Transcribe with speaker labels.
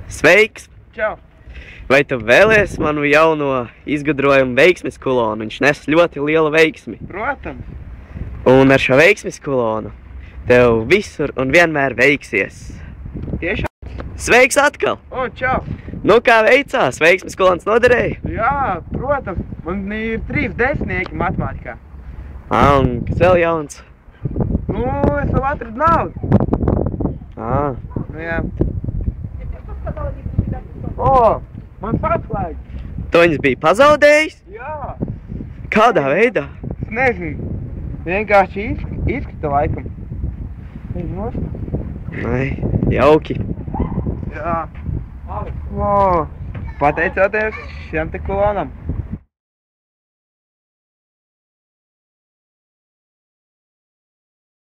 Speaker 1: Sveiks!
Speaker 2: Čau!
Speaker 1: Vai tu vēlies manu jauno izgudrojumu veiksmes kulonu? Viņš nes ļoti lielu veiksmi.
Speaker 2: Protams!
Speaker 1: Un ar šo veiksmes kulonu tev visur un vienmēr veiksies.
Speaker 2: Tiešām?
Speaker 1: Sveiks atkal!
Speaker 2: O, čau!
Speaker 1: Nu kā veicās? Veiksmes kulons noderēja?
Speaker 2: Jā, protams. Man ir 3 desmitnieki matemātikā.
Speaker 1: Un kas vēl jauns?
Speaker 2: Nu, es vēl atradu naudu. Nu, jā. O, man paslēg.
Speaker 1: Tu viņas bija pazaudējis?
Speaker 2: Jā.
Speaker 1: Kādā veidā?
Speaker 2: Es nezinu. Vienkārši izkrita laikam.
Speaker 1: Ai, jauki.
Speaker 2: Jā. O, pateicoties šiem te kolonam.